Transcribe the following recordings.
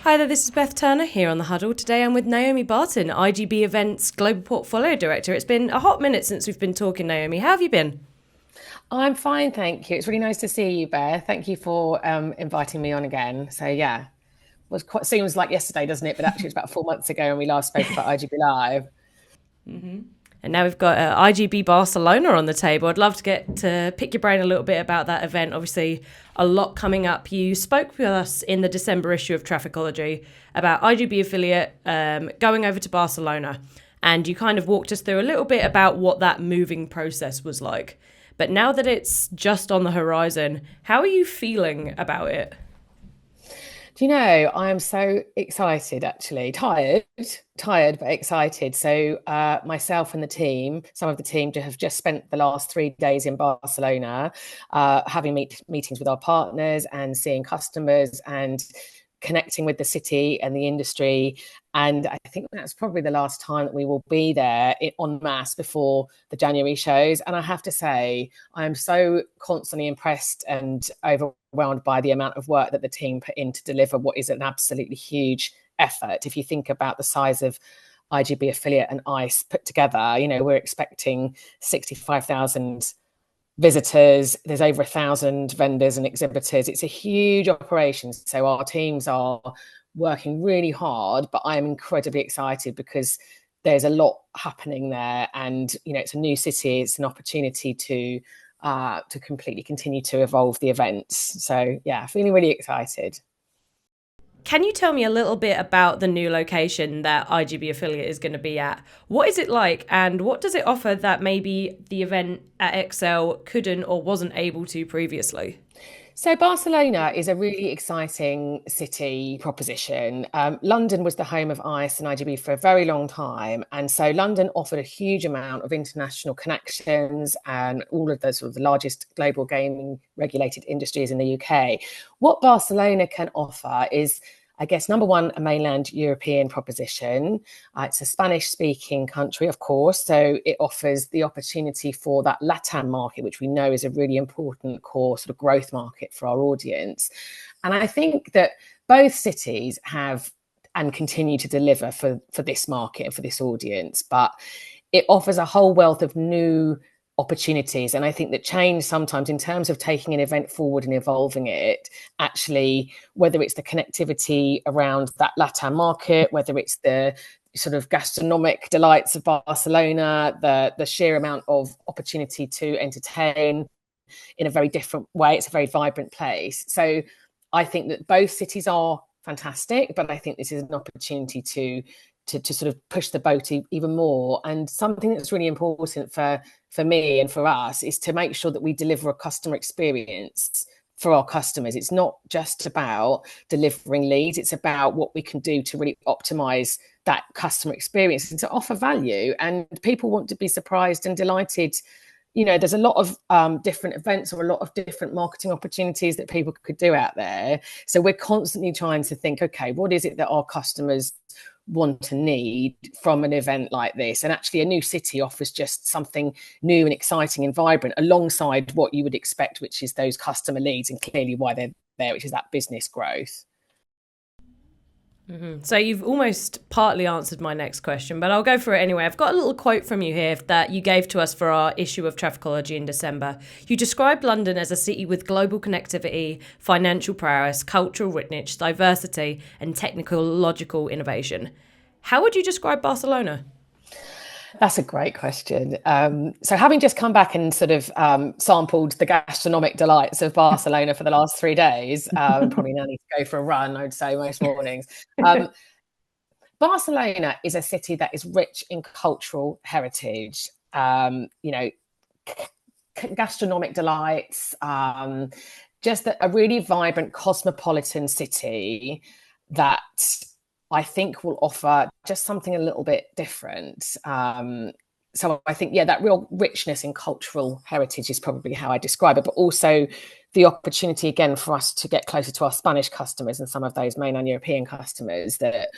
Hi there, this is Beth Turner here on The Huddle. Today I'm with Naomi Barton, IGB Events Global Portfolio Director. It's been a hot minute since we've been talking, Naomi. How have you been? I'm fine, thank you. It's really nice to see you, Bear. Thank you for inviting me on again. So yeah, was quite seems like yesterday, doesn't it? But actually, it's about 4 months ago, and we last spoke about IGB Live. And now we've got IGB Barcelona on the table. I'd love to get to pick your brain a little bit about that event. Obviously, a lot coming up. You spoke with us in the December issue of Trafficology about IGB affiliate going over to Barcelona. And you kind of walked us through a little bit about what that moving process was like. But now that it's just on the horizon, how are you feeling about it? Do you know, I am so excited, actually. Tired, but excited. So, myself and the team, some of the team have just spent the last 3 days in Barcelona, having meetings with our partners and seeing customers and connecting with the city and the industry. And I think that's probably the last time that we will be there en masse before the January shows. And I have to say, I am so constantly impressed and overwhelmed by the amount of work that the team put in to deliver what is an absolutely huge effort. If you think about the size of IGB affiliate and ICE put together, we're expecting 65,000 visitors. There's over 1,000 vendors and exhibitors. It's a huge operation. So our teams are working really hard, but I am incredibly excited because there's a lot happening there, and it's a new city. It's an opportunity to completely continue to evolve the events. So yeah, feeling really excited. Can you tell me a little bit about the new location that IGB affiliate is going to be at? What is it like, and what does it offer that maybe the event at Excel couldn't or wasn't able to previously? So Barcelona is a really exciting city proposition. London was the home of ICE and IGB for a very long time, and so London offered a huge amount of international connections and all of the sort of the largest global gaming regulated industries in the UK. What Barcelona can offer is, I guess, number one, a mainland European proposition. It's a Spanish speaking country, of course, so it offers the opportunity for that LATAM market, which we know is a really important core sort of growth market for our audience. And I think that both cities have and continue to deliver for this market and for this audience, but it offers a whole wealth of new opportunities. And I think that change sometimes, in terms of taking an event forward and evolving it, actually, whether it's the connectivity around that LATAM market, whether it's the sort of gastronomic delights of Barcelona, the sheer amount of opportunity to entertain in a very different way. It's a very vibrant place. So I think that both cities are fantastic, but I think this is an opportunity to sort of push the boat even more. And something that's really important for me and for us is to make sure that we deliver a customer experience for our customers. It's not just about delivering leads, it's about what we can do to really optimize that customer experience and to offer value. And people want to be surprised and delighted. There's a lot of different events or a lot of different marketing opportunities that people could do out there. So we're constantly trying to think, okay, what is it that our customers want and need from an event like this? And actually, a new city offers just something new and exciting and vibrant alongside what you would expect, which is those customer leads and clearly why they're there, which is that business growth. So you've almost partly answered my next question, but I'll go for it anyway. I've got a little quote from you here that you gave to us for our issue of Trafficology in December. You described London as a city with global connectivity, financial prowess, cultural richness, diversity, and technological innovation. How would you describe Barcelona? That's a great question. So having just come back and sort of sampled the gastronomic delights of Barcelona for the last 3 days, probably now need to go for a run, I'd say, most mornings. Barcelona is a city that is rich in cultural heritage, gastronomic delights, just a really vibrant cosmopolitan city that I think will offer just something a little bit different. So I think, yeah, that real richness in cultural heritage is probably how I describe it, but also the opportunity again for us to get closer to our Spanish customers and some of those mainland European customers that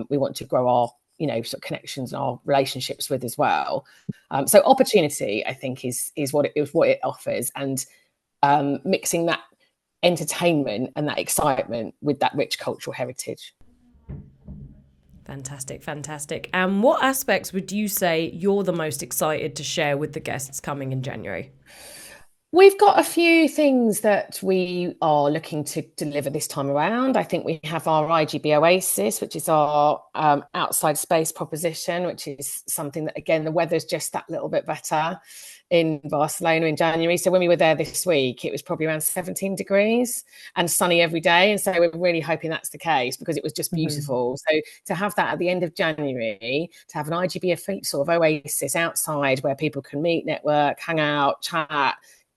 we want to grow our sort of connections and our relationships with as well. So opportunity, I think, is what it offers, and mixing that entertainment and that excitement with that rich cultural heritage. Fantastic, fantastic. And what aspects would you say you're the most excited to share with the guests coming in January? We've got a few things that we are looking to deliver this time around. I think we have our IGB Oasis, which is our outside space proposition, which is something that, again, the weather's just that little bit better in Barcelona in January. So when we were there this week, it was probably around 17 degrees and sunny every day. And so we're really hoping that's the case because it was just beautiful. So to have that at the end of January, to have an IGB sort of Oasis outside where people can meet, network, hang out, chat,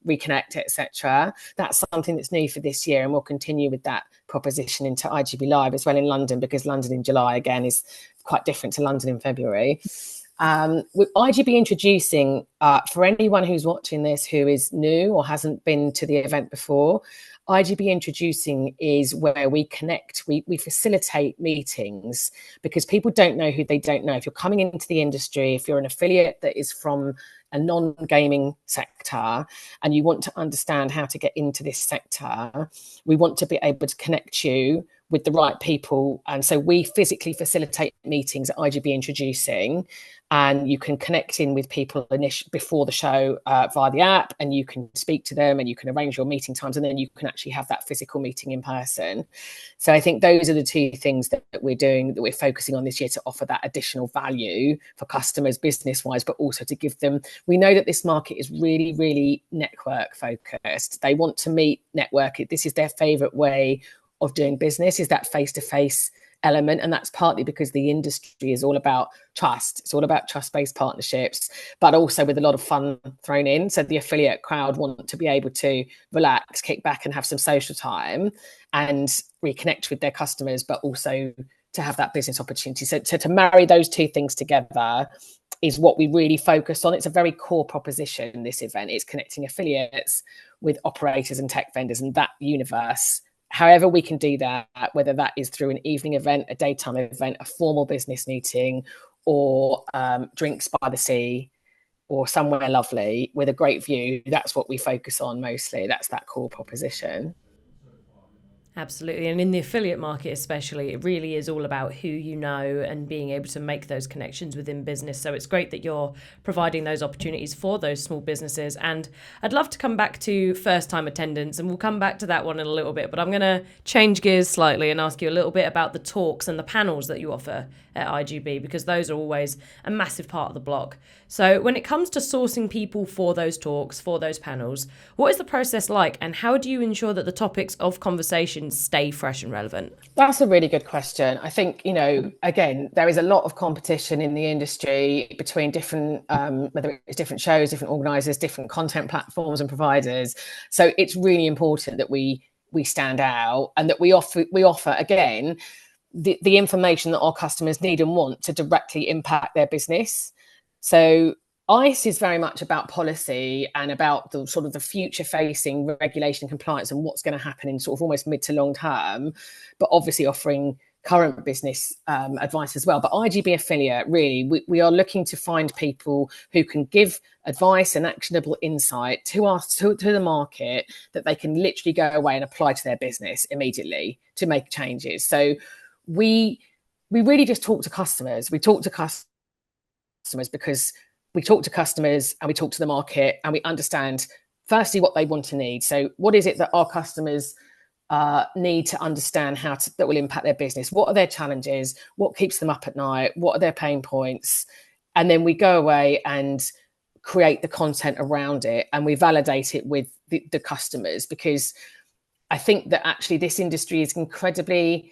reconnect, etc. That's something that's new for this year, and we'll continue with that proposition into IGB Live as well in London, because London in July again is quite different to London in February. With IGB introducing, for anyone who's watching this who is new or hasn't been to the event before, IGB introducing is where we connect, we facilitate meetings, because people don't know who they don't know. If you're coming into the industry, if you're an affiliate that is from a non-gaming sector and you want to understand how to get into this sector, we want to be able to connect you with the right people. And so we physically facilitate meetings at IGB Introducing, and you can connect in with people before the show via the app, and you can speak to them and you can arrange your meeting times, and then you can actually have that physical meeting in person. So I think those are the two things that we're doing, that we're focusing on this year, to offer that additional value for customers business wise, but also to give them, we know that this market is really, really network focused. They want to meet, network. This is their favorite way of doing business, is that face-to-face element. And that's partly because the industry is all about trust. It's all about trust-based partnerships, but also with a lot of fun thrown in. So the affiliate crowd want to be able to relax, kick back and have some social time and reconnect with their customers, but also to have that business opportunity. So to marry those two things together is what we really focus on. It's a very core proposition, this event. It's connecting affiliates with operators and tech vendors and that universe. However we can do that, whether that is through an evening event, a daytime event, a formal business meeting, or drinks by the sea, or somewhere lovely with a great view, that's what we focus on mostly. That's that core proposition. Absolutely. And in the affiliate market, especially, it really is all about who you know and being able to make those connections within business. So it's great that you're providing those opportunities for those small businesses. And I'd love to come back to first time attendance, and we'll come back to that one in a little bit. But I'm going to change gears slightly and ask you a little bit about the talks and the panels that you offer at IGB, because those are always a massive part of the block. So when it comes to sourcing people for those talks, for those panels, what is the process like, and how do you ensure that the topics of conversation stay fresh and relevant? That's a really good question. I think, again, there is a lot of competition in the industry between different, whether it's different shows, different organisers, different content platforms and providers. So it's really important that we stand out, and that we offer again the information that our customers need and want to directly impact their business. So ICE is very much about policy and about the sort of the future facing regulation compliance and what's going to happen in sort of almost mid to long term, but obviously offering current business advice as well. But IGB affiliate, really, we are looking to find people who can give advice and actionable insight to us, to the market, that they can literally go away and apply to their business immediately to make changes. So we really just talk to customers. We talk to customers because we talk to customers and we talk to the market, and we understand firstly what they want to need. So what is it that our customers need to understand that will impact their business? What are their challenges? What keeps them up at night? What are their pain points? And then we go away and create the content around it, and we validate it with the customers, because I think that actually this industry is incredibly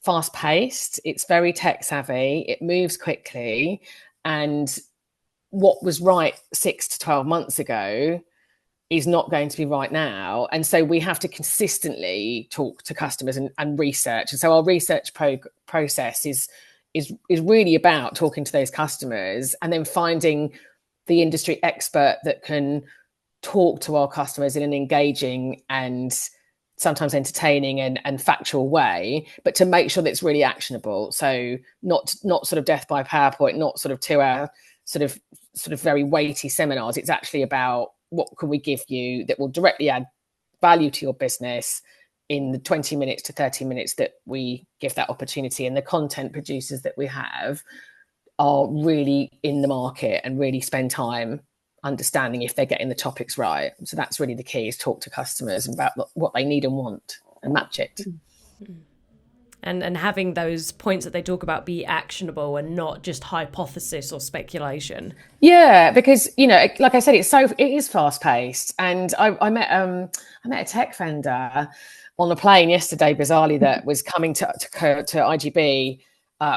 fast paced. It's very tech savvy. It moves quickly, and what was right 6 to 12 months ago is not going to be right now. And so we have to consistently talk to customers and research. And so our research process is really about talking to those customers and then finding the industry expert that can talk to our customers in an engaging and sometimes entertaining and factual way, but to make sure that it's really actionable. So not sort of death by PowerPoint, not sort of 2-hour sort of very weighty seminars. It's actually about what can we give you that will directly add value to your business, in the 20 minutes to 30 minutes that we give that opportunity. And the content producers that we have are really in the market and really spend time understanding if they're getting the topics right. So that's really the key, is talk to customers about what they need and want and match it. And having those points that they talk about be actionable and not just hypothesis or speculation. Yeah, because, you know, like I said, it is fast paced. And I met a tech vendor on a plane yesterday, bizarrely, that was coming to IGB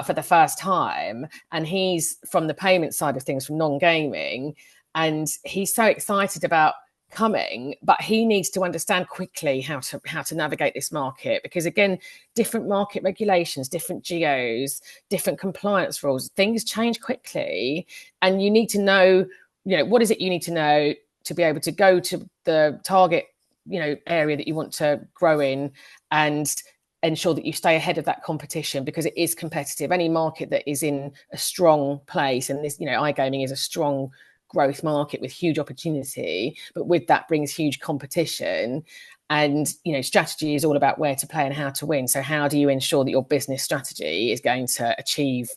for the first time, and he's from the payment side of things, from non-gaming, and he's so excited about coming, but he needs to understand quickly how to navigate this market, because again, different market regulations, different geos, different compliance rules, things change quickly, and you need to know, you know, what is it you need to know to be able to go to the target, you know, area that you want to grow in, and ensure that you stay ahead of that competition, because it is competitive. Any market that is in a strong place, and this, you know, iGaming is a strong growth market with huge opportunity, but with that brings huge competition. And, you know, strategy is all about where to play and how to win. So how do you ensure that your business strategy is going to achieve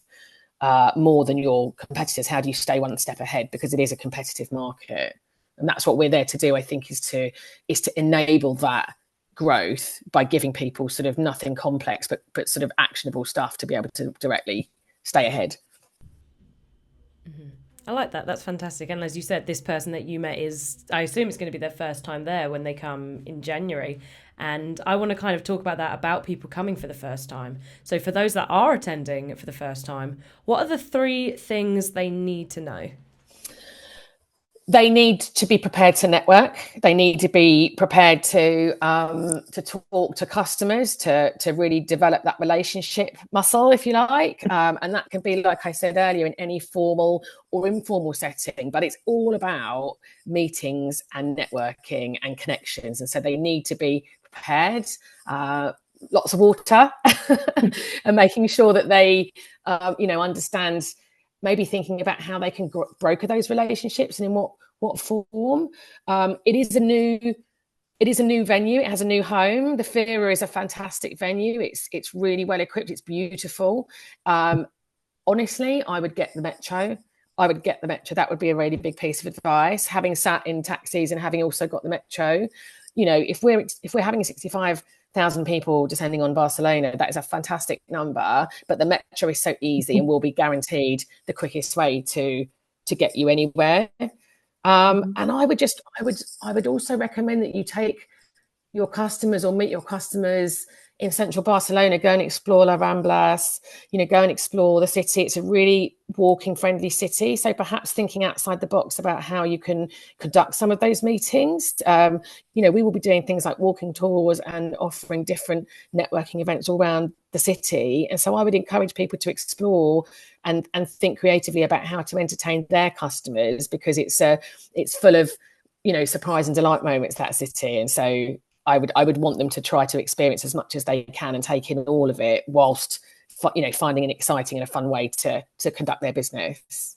more than your competitors? How do you stay one step ahead? Because it is a competitive market. And that's what we're there to do, I think, is to enable that growth by giving people sort of nothing complex, but sort of actionable stuff to be able to directly stay ahead. Mm-hmm. I like that. That's fantastic. And as you said, this person that you met is, I assume it's going to be their first time there when they come in January. And I want to kind of talk about that, about people coming for the first time. So for those that are attending for the first time, what are the 3 things they need to know? They need to be prepared to network. They need to be prepared to talk to customers, to really develop that relationship muscle, if you like. And that can be, like I said earlier, in any formal or informal setting. But it's all about meetings and networking and connections. And so they need to be prepared. Lots of water, and making sure that they, understand. Maybe thinking about how they can broker those relationships and in what form. It is a new venue. It has a new home. The Fira is a fantastic venue. It's really well equipped. It's beautiful. Honestly, I would get the Metro. That would be a really big piece of advice. Having sat in taxis and having also got the Metro, you know, if we're having 65,000 people descending on Barcelona, that is a fantastic number. But the Metro is so easy and will be guaranteed the quickest way to get you anywhere. And I would also recommend that you take your customers or meet your customers in central Barcelona. Go and explore La Ramblas, go and explore the city. It's a really walking friendly city. So perhaps thinking outside the box about how you can conduct some of those meetings. We will be doing things like walking tours and offering different networking events all around the city. And so I would encourage people to explore and think creatively about how to entertain their customers, because it's full of, surprise and delight moments, that city. And so I would want them to try to experience as much as they can and take in all of it, whilst finding an exciting and a fun way to conduct their business.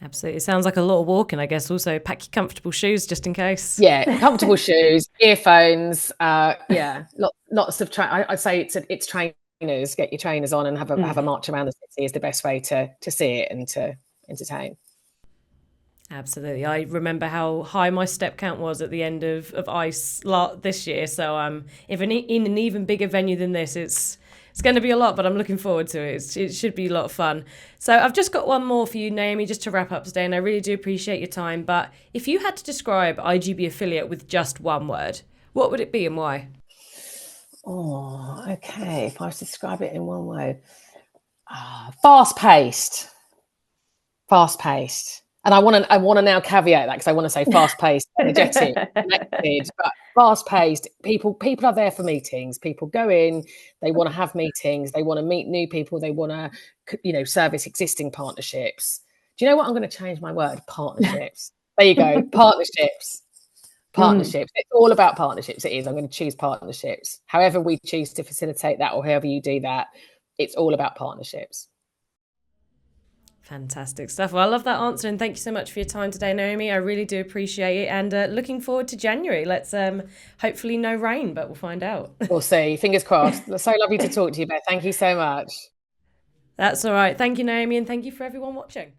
Absolutely. It sounds like a lot of walking, I guess. Also, pack your comfortable shoes just in case. Yeah, comfortable shoes, earphones. Lots of. I'd say it's trainers. Get your trainers on and have a march around the city is the best way to see it and to entertain. Absolutely. I remember how high my step count was at the end of ICE this year. So in an even bigger venue than this, it's going to be a lot, but I'm looking forward to it. It should be a lot of fun. So I've just got one more for you, Naomi, just to wrap up today, and I really do appreciate your time. But if you had to describe IGB Affiliate with just one word, what would it be and why? Oh, okay. If I was to describe it in one word, fast-paced. Fast-paced. And I want to now caveat that, because I want to say fast-paced, energetic, connected, but fast-paced. People are there for meetings. People go in, they want to have meetings, they want to meet new people, they want to, service existing partnerships. Do you know what? I'm going to change my word, partnerships. There you go, partnerships. Partnerships. It's all about partnerships. It is. I'm going to choose partnerships. However we choose to facilitate that, or however you do that, it's all about partnerships. Fantastic stuff. Well, I love that answer, and thank you so much for your time today, Naomi. I really do appreciate it, and looking forward to January. Let's hopefully no rain, but we'll find out. We'll see. Fingers crossed. So lovely to talk to you, Beth. Thank you so much. That's all right. Thank you, Naomi, and thank you for everyone watching.